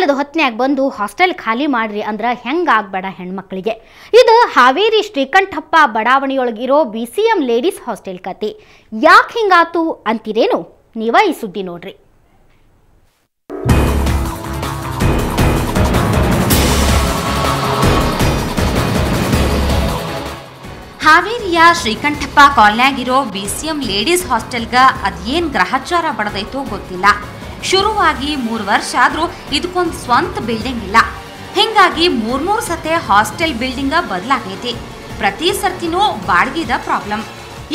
ಮಳೆಗಾಲದ ಹೊತ್ತಿನಾಗ ಬಂದು ಹಾಸ್ಟೆಲ್ ಖಾಲಿ ಮಾಡ್ರಿ ಅಂದ್ರೆ ಹೆಂಗಾಗಬೇಡ ಹೆಣ್ಮಕ್ಳಿಗೆ. ಇದು Haveri Srikanthappa ಬಡಾವಣೆಯೊಳಗಿರೋ BCM ladies hostel ಕತೆ. ಯಾಕೆ ಹಿಂಗಾತು ಅಂತೀರೇನು? ನೀವ ಈ ಸುದ್ದಿ ನೋಡ್ರಿ. ಹಾವೇರಿಯ ಶ್ರೀಕಂಠಪ್ಪ ಕಾಲನ್ಯಾಗಿರೋ BCM ಲೇಡೀಸ್ ಹಾಸ್ಟೆಲ್ಗ ಅದೇನ್ ಗ್ರಹಚಾರ ಬಡದೈತೋ ಗೊತ್ತಿಲ್ಲ. ಶುರುವಾಗಿ 3 ವರ್ಷ ಆದ್ರೂ ಇದಕ್ಕೊಂದು ಸ್ವಂತ ಬಿಲ್ಡಿಂಗ್ ಇಲ್ಲ. ಹಿಂಗಾಗಿ 3 ಸತೆ ಹಾಸ್ಟೆಲ್ ಬಿಲ್ಡಿಂಗ್ ಬದಲಾಗೈತಿ. ಪ್ರತಿ ಸರ್ತಿನೂ ಬಾಡಿಗೆದ ಪ್ರಾಬ್ಲಮ್.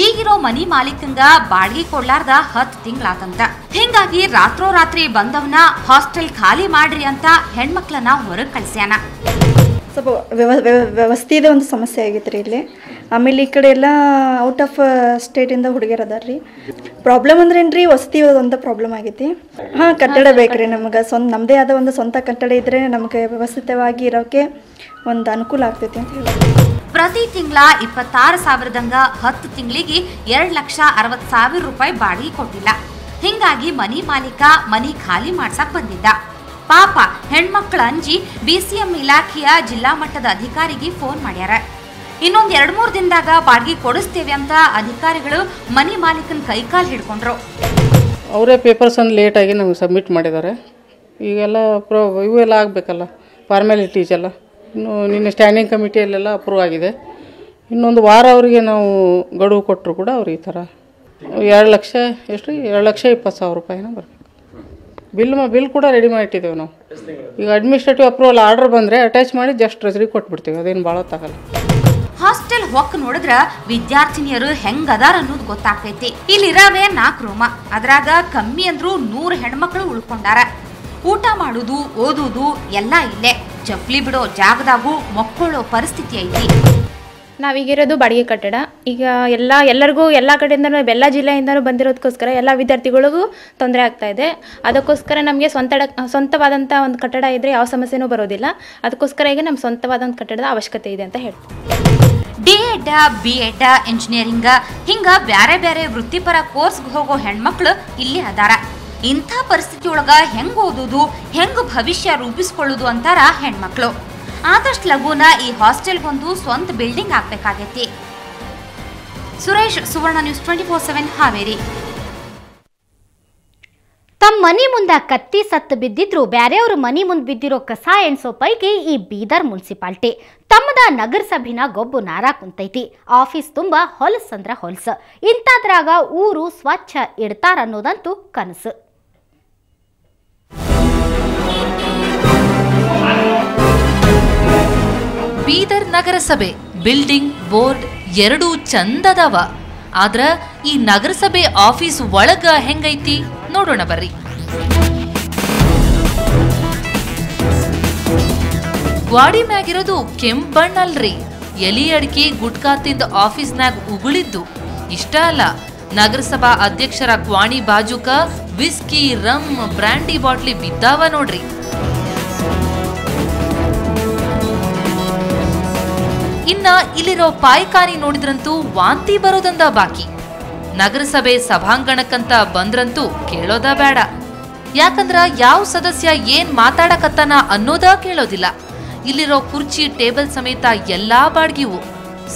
ಈಗಿರೋ ಮನಿ ಮಾಲೀಕಂಗ ಬಾಡಿಗೆ ಕೊಡ್ಲಾರ್ದ 10 ತಿಂಗಳಾತಂತ. ಹಿಂಗಾಗಿ ರಾತ್ರೋರಾತ್ರಿ ಬಂದವನ ಹಾಸ್ಟೆಲ್ ಖಾಲಿ ಮಾಡ್ರಿ ಅಂತ ಹೆಣ್ಮಕ್ಳನ್ನ ಹೊರಗೆ ಕಳ್ಸ್ಯಾನ. ಸ್ವಲ್ಪ ವ್ಯವಸ್ಥೆದ ಒಂದು ಸಮಸ್ಯೆ ಆಗೈತೆ ರೀ ಇಲ್ಲಿ. ಆಮೇಲೆ ಈ ಕಡೆ ಎಲ್ಲ ಔಟ್ ಆಫ್ ಸ್ಟೇಟಿಂದ ಹುಡುಗಿಯರು ಅದಾರ ರೀ. ಪ್ರಾಬ್ಲಮ್ ಅಂದ್ರೆ ಏನು ರೀ, ವಸತಿ ಒಂದು ಪ್ರಾಬ್ಲಮ್ ಆಗೈತಿ. ಹಾಂ, ಕಟ್ಟಡ ಬೇಕ್ರಿ ನಮ್ಗೆ. ನಮ್ಮದೇ ಆದ ಒಂದು ಸ್ವಂತ ಕಟ್ಟಡ ಇದ್ದರೆ ನಮಗೆ ವ್ಯವಸ್ಥಿತವಾಗಿ ಇರೋಕ್ಕೆ ಒಂದು ಅನುಕೂಲ ಆಗ್ತೈತಿ ಅಂತ ಹೇಳಿ. ಪ್ರತಿ ತಿಂಗಳ 26,000ದಂಗ 10 ತಿಂಗಳಿಗೆ 2,60,000 ರೂಪಾಯಿ ಬಾಡಿಗೆ ಕೊಟ್ಟಿಲ್ಲ. ಹಿಂಗಾಗಿ ಮನಿ ಮಾಲೀಕ ಮನಿ ಖಾಲಿ ಮಾಡ್ಸಕ್ ಬಂದಿದ್ದ. ಪಾಪ ಹೆಣ್ಮಕ್ಳ ಅಂಜಿ BCM ಇಲಾಖೆಯ ಜಿಲ್ಲಾ ಮಟ್ಟದ ಅಧಿಕಾರಿಗೆ ಫೋನ್ ಮಾಡ್ಯಾರ. ಇನ್ನೊಂದು 2-3 ದಿನದಾಗ ಬಾಡಿಗೆ ಕೊಡಿಸ್ತೇವೆ ಅಂತ ಅಧಿಕಾರಿಗಳು ಮನಿ ಮಾಲೀಕನ ಕೈಕಾಲು ಹಿಡ್ಕೊಂಡ್ರು. ಅವರೇ ಪೇಪರ್ಸ್ ಅನ್ನು ಲೇಟಾಗಿ ನಮಗೆ ಸಬ್ಮಿಟ್ ಮಾಡಿದ್ದಾರೆ. ಈಗೆಲ್ಲ ಇವೆಲ್ಲ ಆಗಬೇಕಲ್ಲ, ಫಾರ್ಮ್ಯಾಲಿಟೀಸ್ ಎಲ್ಲ. ಇನ್ನು ನಿನ್ನೆ ಸ್ಟ್ಯಾಂಡಿಂಗ್ ಕಮಿಟಿಯಲ್ಲೆಲ್ಲ ಅಪ್ರೂವ್ ಆಗಿದೆ. ಇನ್ನೊಂದು ವಾರ ಅವರಿಗೆ ನಾವು ಗಡುವು ಕೊಟ್ಟರು ಕೂಡ ಅವ್ರು ಈ ಥರ 2,20,000 ರೂಪಾಯಿನ ಬರಬೇಕು. ಬಿಲ್ ಕೂಡ ರೆಡಿ ಮಾಡಿಟ್ಟಿದ್ದೇವೆ ನಾವು. ಈಗ ಅಡ್ಮಿನಿಸ್ಟ್ರೇಟಿವ್ ಅಪ್ರೂವಲ್ ಆರ್ಡರ್ ಬಂದರೆ ಅಟ್ಯಾಚ್ ಮಾಡಿ ಜಸ್ಟ್ ಟ್ರೆಜರಿ ಕೊಟ್ಬಿಡ್ತೀವಿ. ಅದೇನು ಭಾಳ ಹೊತ್ತಾಗಲ್ಲ. ಹಾಸ್ಟೆಲ್ ಹೊಕ್ಕ ನೋಡಿದ್ರ ವಿದ್ಯಾರ್ಥಿನಿಯರು ಹೆಂಗದಾರ ಅನ್ನೋದು ಗೊತ್ತಾಗ್ತೈತಿ. ಇಲ್ಲಿರಾವೆ 4 ರೂಮ. ಅದ್ರಾಗ ಕಮ್ಮಿ ಅಂದ್ರೂ 100 ಹೆಣ್ಮಕ್ಳು ಉಳ್ಕೊಂಡಾರ. ಊಟ ಮಾಡುದು ಓದುದು ಎಲ್ಲ ಇಲ್ಲೇ. ಚಪ್ಲಿ ಬಿಡೋ ಜಾಗದಾಗೂ ಮಕ್ಕಳೋ ಪರಿಸ್ಥಿತಿ ಐತಿ. ನಾವೀಗಿರೋದು ಬಾಡಿಗೆ ಕಟ್ಟಡ. ಈಗ ಎಲ್ಲರಿಗೂ ಎಲ್ಲ ಕಡೆಯಿಂದನೂ ಎಲ್ಲ ಜಿಲ್ಲೆಯಿಂದನೂ ಬಂದಿರೋದಕ್ಕೋಸ್ಕರ ಎಲ್ಲ ವಿದ್ಯಾರ್ಥಿಗಳಿಗೂ ತೊಂದರೆ ಆಗ್ತಾ ಇದೆ. ಅದಕ್ಕೋಸ್ಕರ ನಮಗೆ ಸ್ವಂತವಾದಂಥ ಒಂದು ಕಟ್ಟಡ ಇದ್ದರೆ ಯಾವ ಸಮಸ್ಯೆನೂ ಬರೋದಿಲ್ಲ. ಅದಕ್ಕೋಸ್ಕರ ಈಗ ನಮ್ಮ ಸ್ವಂತವಾದಂಥ ಕಟ್ಟಡದ ಅವಶ್ಯಕತೆ ಇದೆ ಅಂತ ಹೇಳ್ತೀವಿ. D.Ed, B.Ed, ಇಂಜಿನಿಯರಿಂಗ್ ಹಿಂಗ ಬ್ಯಾರೆ ಬ್ಯಾರೆ ವೃತ್ತಿಪರ ಕೋರ್ಸ್ಗೆ ಹೋಗೋ ಹೆಣ್ಮಕ್ಳು ಇಲ್ಲಿ ಅದಾರ. ಇಂಥ ಪರಿಸ್ಥಿತಿ ಒಳಗ ಹೆಂಗ್ ಓದುದು, ಹೆಂಗ್ ಭವಿಷ್ಯ ರೂಪಿಸ್ಕೊಳ್ಳುದು ಅಂತಾರ ಹೆಣ್ಮಕ್ಳು. ಆದಷ್ಟು ಲಘುನ ಈ ಹಾಸ್ಟೆಲ್ಗೊಂದು ಸ್ವಂತ ಬಿಲ್ಡಿಂಗ್ ಆಗ್ಬೇಕಾಗೈತಿ. ಸುರೇಶ್, ಸುವರ್ಣ ನ್ಯೂಸ್ 24/7 ಹಾವೇರಿ. ತಮ್ಮ ಮನಿ ಮುಂದೆ ಕತ್ತಿ ಸತ್ತು ಬಿದ್ದಿದ್ರು ಬ್ಯಾರೆಯವ್ರ ಮನಿ ಮುಂದೆ ಬಿದ್ದಿರೋ ಕಸ ಎಣ್ಸೋ ಪೈಕಿ ಈ ಬೀದರ್ ಮುನ್ಸಿಪಾಲ್ಟಿ ತಮ್ಮದ ನಗರಸಭೆನ ಗೊಬ್ಬು ನಾರಾ ಕುಂತೈತಿ. ಆಫೀಸ್ ತುಂಬ ಹೊಲಸಂದ್ರ ಹೊಲಸ. ಇಂಥದ್ರಾಗ ಊರು ಸ್ವಚ್ಛ ಇಡ್ತಾರನ್ನೋದಂತೂ ಕನಸು. ಬೀದರ್ ನಗರಸಭೆ ಬಿಲ್ಡಿಂಗ್ ಬೋರ್ಡ್ ಎರಡೂ ಚಂದದವ. ಆದ್ರ ಈ ನಗರಸಭೆ ಆಫೀಸ್ ಒಳಗ ಹೆಂಗೈತಿ ನೋಡೋಣ ಬರ್ರಿ. ಗ್ವಾಡಿ ಮ್ಯಾಗಿರೋದು ಕೆಂಪ್ ಬಣ್ಣ ಅಲ್ರಿ, ಎಲಿ ಅಡಿಕೆ ಗುಟ್ಕಾ ತಿಂದ ಆಫೀಸ್ನಾಗ ಉಗುಳಿದ್ದು. ಇಷ್ಟ ಅಲ್ಲ, ನಗರಸಭಾ ಅಧ್ಯಕ್ಷರ ಕ್ವಾಣಿ ಬಾಜುಕ ವಿಸ್ಕಿ, ರಮ್, ಬ್ರ್ಯಾಂಡಿ ಬಾಟ್ಲಿ ಬಿದ್ದಾವ ನೋಡ್ರಿ. ಇನ್ನ ಇಲ್ಲಿರೋ ಪಾಯ್ಕಾನಿ ನೋಡಿದ್ರಂತೂ ವಾಂತಿ ಬರೋದಂದ ಬಾಕಿ. ನಗರಸಭೆ ಸಭಾಂಗಣಕ್ಕಂತ ಬಂದ್ರಂತೂ ಕೇಳೋದ ಬೇಡ. ಯಾಕಂದ್ರ ಯಾವ ಸದಸ್ಯ ಏನ್ ಮಾತಾಡಕತ್ತಾನ ಅನ್ನೋದ ಕೇಳೋದಿಲ್ಲ. ಇಲ್ಲಿರೋ ಕುರ್ಚಿ ಟೇಬಲ್ ಸಮೇತ ಎಲ್ಲಾ ಬಾಡ್ಗಿವು.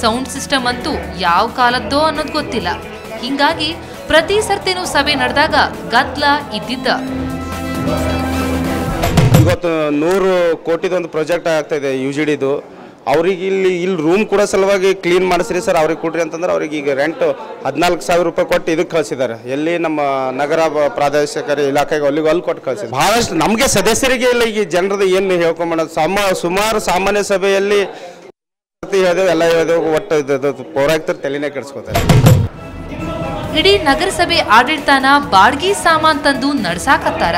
ಸೌಂಡ್ ಸಿಸ್ಟಮ್ ಅಂತೂ ಯಾವ ಕಾಲದ್ದೋ ಅನ್ನೋದು ಗೊತ್ತಿಲ್ಲ. ಹಿಂಗಾಗಿ ಪ್ರತಿ ಸರ್ತಿನೂ ಸಭೆ ನಡೆದಾಗ ಗದ್ಲ ಇದ್ದಿದ್ದ. ಇವತ್ತು 100 ಕೋಟಿದೊಂದು ಪ್ರಾಜೆಕ್ಟ್ ಆಗ್ತಾ ಇದೆ UGDದು. ಅವ್ರಿಗೆ ಇಲ್ಲಿ ರೂಮ್ ಕೂಡ ಸಲುವಾಗಿ ಕ್ಲೀನ್ ಮಾಡಿಸ್ರಿ ಸರ್, ಅವ್ರಿಗೆ ಕೊಡ್ರಿ ಅಂತಂದ್ರೆ ಅವ್ರಿಗೆ ಈಗ ರೆಂಟ್ 14,000 ರೂಪಾಯಿ ಕೊಟ್ಟು ಇದಕ್ಕೆ ಕಳಿಸಿದ್ದಾರೆ. ಎಲ್ಲಿ ನಮ್ಮ ನಗರ ಪ್ರಾದೇಶಿಕ ಇಲಾಖೆಗೆ ಅಲ್ಲಿ ಕೊಟ್ಟು ಕಳಿಸಿದ್ದಾರೆ. ಬಹಳಷ್ಟು ನಮಗೆ ಸದಸ್ಯರಿಗೆ ಇಲ್ಲ ಈಗ ಜನರದ್ದು ಏನು ಹೇಳ್ಕೊಂಬೋಣ. ಸುಮಾರು ಸಾಮಾನ್ಯ ಸಭೆಯಲ್ಲಿ ಹೇಳಿದೆವು, ಎಲ್ಲ ಹೇಳಿದೆವು. ಒಟ್ಟು ಪೌರಾಯುಕ್ತರು ತಲೆನೇ ಕೆಡಿಸ್ಕೋತಾರೆ. ಇಡೀ ನಗರಸಭೆ ಆಡಳಿತನ ಬಾಡ್ಗಿ ಸಾಮಾನ್ ತಂದು ನಡ್ಸಾಕತ್ತಾರ.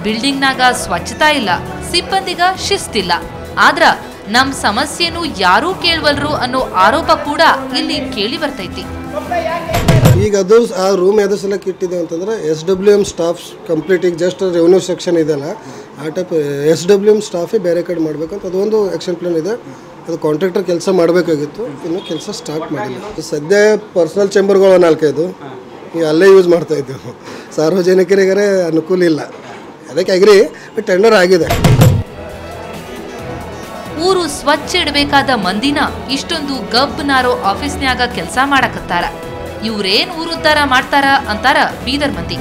ಬಿಲ್ಡಿಂಗ್ನಾಗ ಸ್ವಚ್ಛತಾ ಇಲ್ಲ, ಸಿಬ್ಬಂದಿಗ ಶಿಸ್ತಿಲ್ಲ. ಆದ್ರ ನಮ್ ಸಮಸ್ಯೆನು ಯಾರೂ ಕೇಳವಲ್ರು ಅನ್ನೋ ಆರೋಪ ಕೂಡ ಇಲ್ಲಿ ಕೇಳಿ ಬರ್ತೈತಿ. ಈಗ ಅದು ಆ ರೂಮ್ ಎದು ಸಲಕ್ಕೆ ಇಟ್ಟಿದೆ ಅಂತಂದ್ರೆ SWM ಸ್ಟಾಫ್ ಕಂಪ್ಲೀಟ್. ಈಗ ಜಸ್ಟ್ ರೆವೆನ್ಯೂ ಸೆಕ್ಷನ್ ಇದೆಲ್ಲ, ಆ ಟೈಪ್ SWM ಸ್ಟಾಫೇ ಬೇರೆ ಕಡೆ ಮಾಡಬೇಕಂತ ಅದೊಂದು ಆ್ಯಕ್ಷನ್ ಪ್ಲಾನ್ ಇದೆ. ಅದು ಕಾಂಟ್ರಾಕ್ಟರ್ ಕೆಲಸ ಮಾಡಬೇಕಾಗಿತ್ತು, ಇನ್ನೂ ಕೆಲಸ ಸ್ಟಾರ್ಟ್ ಮಾಡಿಲ್ಲ. ಸದ್ಯ ಪರ್ಸನಲ್ ಚೇಂಬರ್ಗಳು 4-5 ಈಗ ಅಲ್ಲೇ ಯೂಸ್ ಮಾಡ್ತಾಯಿದ್ದೆವು. ಸಾರ್ವಜನಿಕರಿಗರೆ ಅನುಕೂಲ ಇಲ್ಲ. ಅದಕ್ಕೆ ಅಗ್ರಿ ಟೆಂಡರ್ ಆಗಿದೆ. ಊರು ಸ್ವಚ್ಛ ಇಡಬೇಕಾದ ಮಂದಿನ ಇಷ್ಟೊಂದು ಗಬ್ ನಾರೋ ಆಫೀಸ್ನ್ಯಾಗ ಕೆಲಸ ಮಾಡಕತ್ತಾರ. ಇವ್ರೇನ್ ಊರು ಉದ್ಧಾರ ಮಾಡ್ತಾರ ಅಂತಾರ ಬೀದರ್ ಮಂದಿ.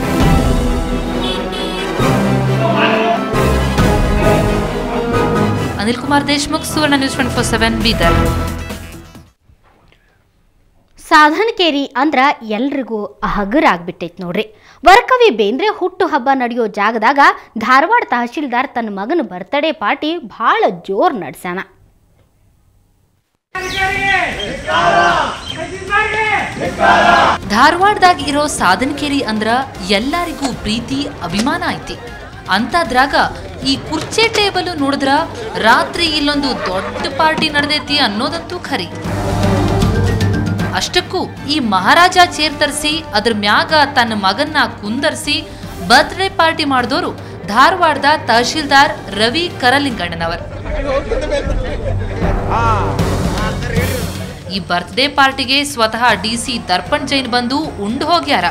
ಅನಿಲ್ ಕುಮಾರ್ ದೇಶ್ಮುಖ್, ಸುವರ್ಣ ನ್ಯೂಸ್ 24/7 ಬೀದರ್. ಸಾಧನಕೇರಿ ಅಂದ್ರ ಎಲ್ರಿಗೂ ಹಗರಾಗ್ಬಿಟ್ಟೈತಿ ನೋಡ್ರಿ. ವರಕವಿ ಬೇಂದ್ರೆ ಹುಟ್ಟು ಹಬ್ಬ ನಡೆಯೋ ಜಾಗದಾಗ ಧಾರವಾಡ ತಹಶೀಲ್ದಾರ್ ತನ್ನ ಮಗನ ಬರ್ತ್ಡೇ ಪಾರ್ಟಿ ಭಾಳ ಜೋರ್ ನಡೆಸ್ಯಾನ. ಧಾರವಾಡದಾಗ ಇರೋ ಸಾಧನಕೇರಿ ಅಂದ್ರ ಎಲ್ಲರಿಗೂ ಪ್ರೀತಿ ಅಭಿಮಾನ ಐತಿ. ಅಂತದ್ರಾಗ ಈ ಕುರ್ಚೆ ಟೇಬಲ್ ನೋಡಿದ್ರ ರಾತ್ರಿ ಇಲ್ಲೊಂದು ದೊಡ್ಡ ಪಾರ್ಟಿ ನಡೆದೈತಿ ಅನ್ನೋದಂತೂ ಖರಿ. ಅಷ್ಟಕ್ಕೂ ಈ ಮಹಾರಾಜ ಚೇರ್ ತರಿಸಿ ಅದ್ರ ಮ್ಯಾಗ ತನ್ನ ಮಗನ್ನ ಕುಂದರ್ಸಿ ಬರ್ತ್ಡೇ ಪಾರ್ಟಿ ಮಾಡಿದವರು ಧಾರವಾಡದ ತಹಶೀಲ್ದಾರ್ ರವಿ ಕರಲಿಂಗಣ್ಣನವರ್. ಈ ಬರ್ತ್ಡೇ ಪಾರ್ಟಿಗೆ ಸ್ವತಃ DC ದರ್ಪಣ್ ಜೈನ್ ಬಂದು ಉಂಡು ಹೋಗ್ಯಾರ.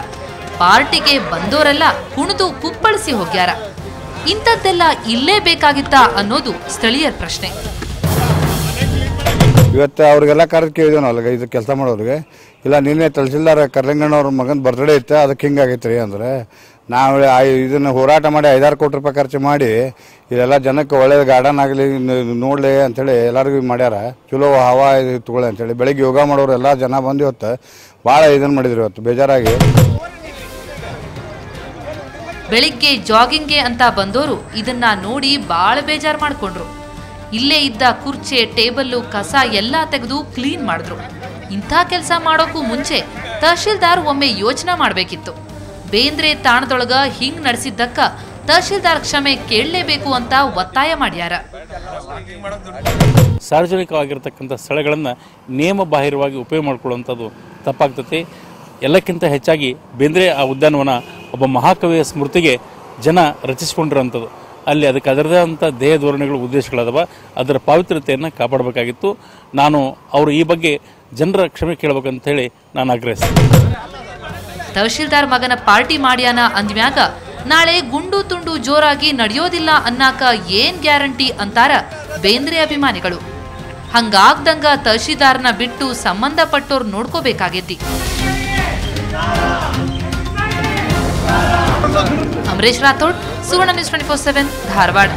ಪಾರ್ಟಿಗೆ ಬಂದೋರೆಲ್ಲ ಕುಣಿದು ಕುಪ್ಪಳಿಸಿ ಹೋಗ್ಯಾರ. ಇಂಥದ್ದೆಲ್ಲ ಇಲ್ಲೇ ಬೇಕಾಗಿತ್ತಾ ಅನ್ನೋದು ಸ್ಥಳೀಯರ ಪ್ರಶ್ನೆ. ಇವತ್ತು ಅವ್ರಿಗೆಲ್ಲ ಕರೆದು ಕೇಳಿದೇವು ನಾವು ಇದು ಕೆಲಸ ಮಾಡೋರಿಗೆ, ಇಲ್ಲ ನಿನ್ನೆ ತಹಶೀಲ್ದಾರ್ ಕರ್ಲಿಂಗಣ್ಣವ್ರ ಮಗನ ಬರ್ತ್ಡೇ ಇತ್ತು ಅದಕ್ಕೆ ಹಿಂಗಾಗೈತೆ ರೀ ಅಂದರೆ ನಾವು ಇದನ್ನು ಹೋರಾಟ ಮಾಡಿ 5-6 ಕೋಟಿ ರೂಪಾಯಿ ಖರ್ಚು ಮಾಡಿ ಇದೆಲ್ಲ ಜನಕ್ಕೆ ಒಳ್ಳೆಯ ಗಾರ್ಡನ್ ಆಗಲಿ ನೋಡಲಿ ಅಂಥೇಳಿ ಎಲ್ಲರಿಗೂ ಮಾಡ್ಯಾರ. ಚಲೋ ಹವಾ ಇದು ತಗೊಳ್ಳಿ ಅಂಥೇಳಿ ಬೆಳಗ್ಗೆ ಯೋಗ ಮಾಡೋರು ಎಲ್ಲ ಜನ ಬಂದು ಇವತ್ತು ಭಾಳ ಇದನ್ನು ಮಾಡಿದ್ರು. ಇವತ್ತು ಬೇಜಾರಾಗಿ ಬೆಳಿಗ್ಗೆ ಜಾಗಿಂಗ್ಗೆ ಅಂತ ಬಂದೋರು ಇದನ್ನ ನೋಡಿ ಭಾಳ ಬೇಜಾರು ಮಾಡ್ಕೊಂಡ್ರು. ಇಲ್ಲೇ ಇದ್ದ ಕುರ್ಚೆ ಟೇಬಲ್ಲು ಕಸ ಎಲ್ಲ ತೆಗೆದು ಕ್ಲೀನ್ ಮಾಡಿದ್ರು. ಇಂಥ ಕೆಲಸ ಮಾಡೋಕ್ಕೂ ಮುಂಚೆ ತಹಶೀಲ್ದಾರ್ ಒಮ್ಮೆ ಯೋಚನೆ ಮಾಡಬೇಕಿತ್ತು. ಬೇಂದ್ರೆ ತಾಣದೊಳಗ ಹಿಂಗ್ ನಡೆಸಿದ್ದಕ್ಕ ತಹಶೀಲ್ದಾರ್ ಕ್ಷಮೆ ಕೇಳಲೇಬೇಕು ಅಂತ ಒತ್ತಾಯ ಮಾಡ್ಯಾರ. ಸಾರ್ವಜನಿಕವಾಗಿರ್ತಕ್ಕಂಥ ಸ್ಥಳಗಳನ್ನು ನಿಯಮ ಬಾಹಿರವಾಗಿ ಉಪಯೋಗ ಮಾಡಿಕೊಳ್ಳುವಂಥದ್ದು ತಪ್ಪಾಗ್ತದೆ. ಎಲ್ಲಕ್ಕಿಂತ ಹೆಚ್ಚಾಗಿ ಬೇಂದ್ರೆ ಆ ಉದ್ಯಾನವನ ಒಬ್ಬ ಮಹಾಕವಿಯ ಸ್ಮೃತಿಗೆ ಜನ ರಚಿಸಿಕೊಂಡಿರೋಂಥದ್ದು. ಅಲ್ಲಿ ಅದಕ್ಕೆ ಅದರದೇ ಅಂಥ ದೇಹ ಧೋರಣೆಗಳು ಉದ್ದೇಶಗಳದವ, ಅದರ ಪಾವಿತ್ರ್ಯತೆಯನ್ನು ಕಾಪಾಡಬೇಕಾಗಿತ್ತು. ನಾನು ಅವರು ಈ ಬಗ್ಗೆ ಜನರ ಕ್ಷಮೆ ಕೇಳಬೇಕಂತ ಹೇಳಿ ನಾನು ಆಗ್ರಹಿಸ್ತೀನಿ. ತಹಶೀಲ್ದಾರ್ ಮಗನ ಪಾರ್ಟಿ ಮಾಡ್ಯಾನ ಅಂದ್ಮ್ಯಾಗ ನಾಳೆ ಗುಂಡು ತುಂಡು ಜೋರಾಗಿ ನಡೆಯೋದಿಲ್ಲ ಅನ್ನಾಕ ಏನ್ ಗ್ಯಾರಂಟಿ ಅಂತಾರ ಬೇಂದ್ರೆ ಅಭಿಮಾನಿಗಳು. ಹಂಗಾಗ್ದಂಗ ತಹಶೀಲ್ದಾರ್ನ ಬಿಟ್ಟು ಸಂಬಂಧಪಟ್ಟೋರು ನೋಡ್ಕೋಬೇಕಾಗೈತಿ. ಅಮರೇಶ್ ರಾಥೋಡ್, ಸುವರ್ಣ ನ್ಯೂಸ್ 24/7 ಧಾರವಾಡ.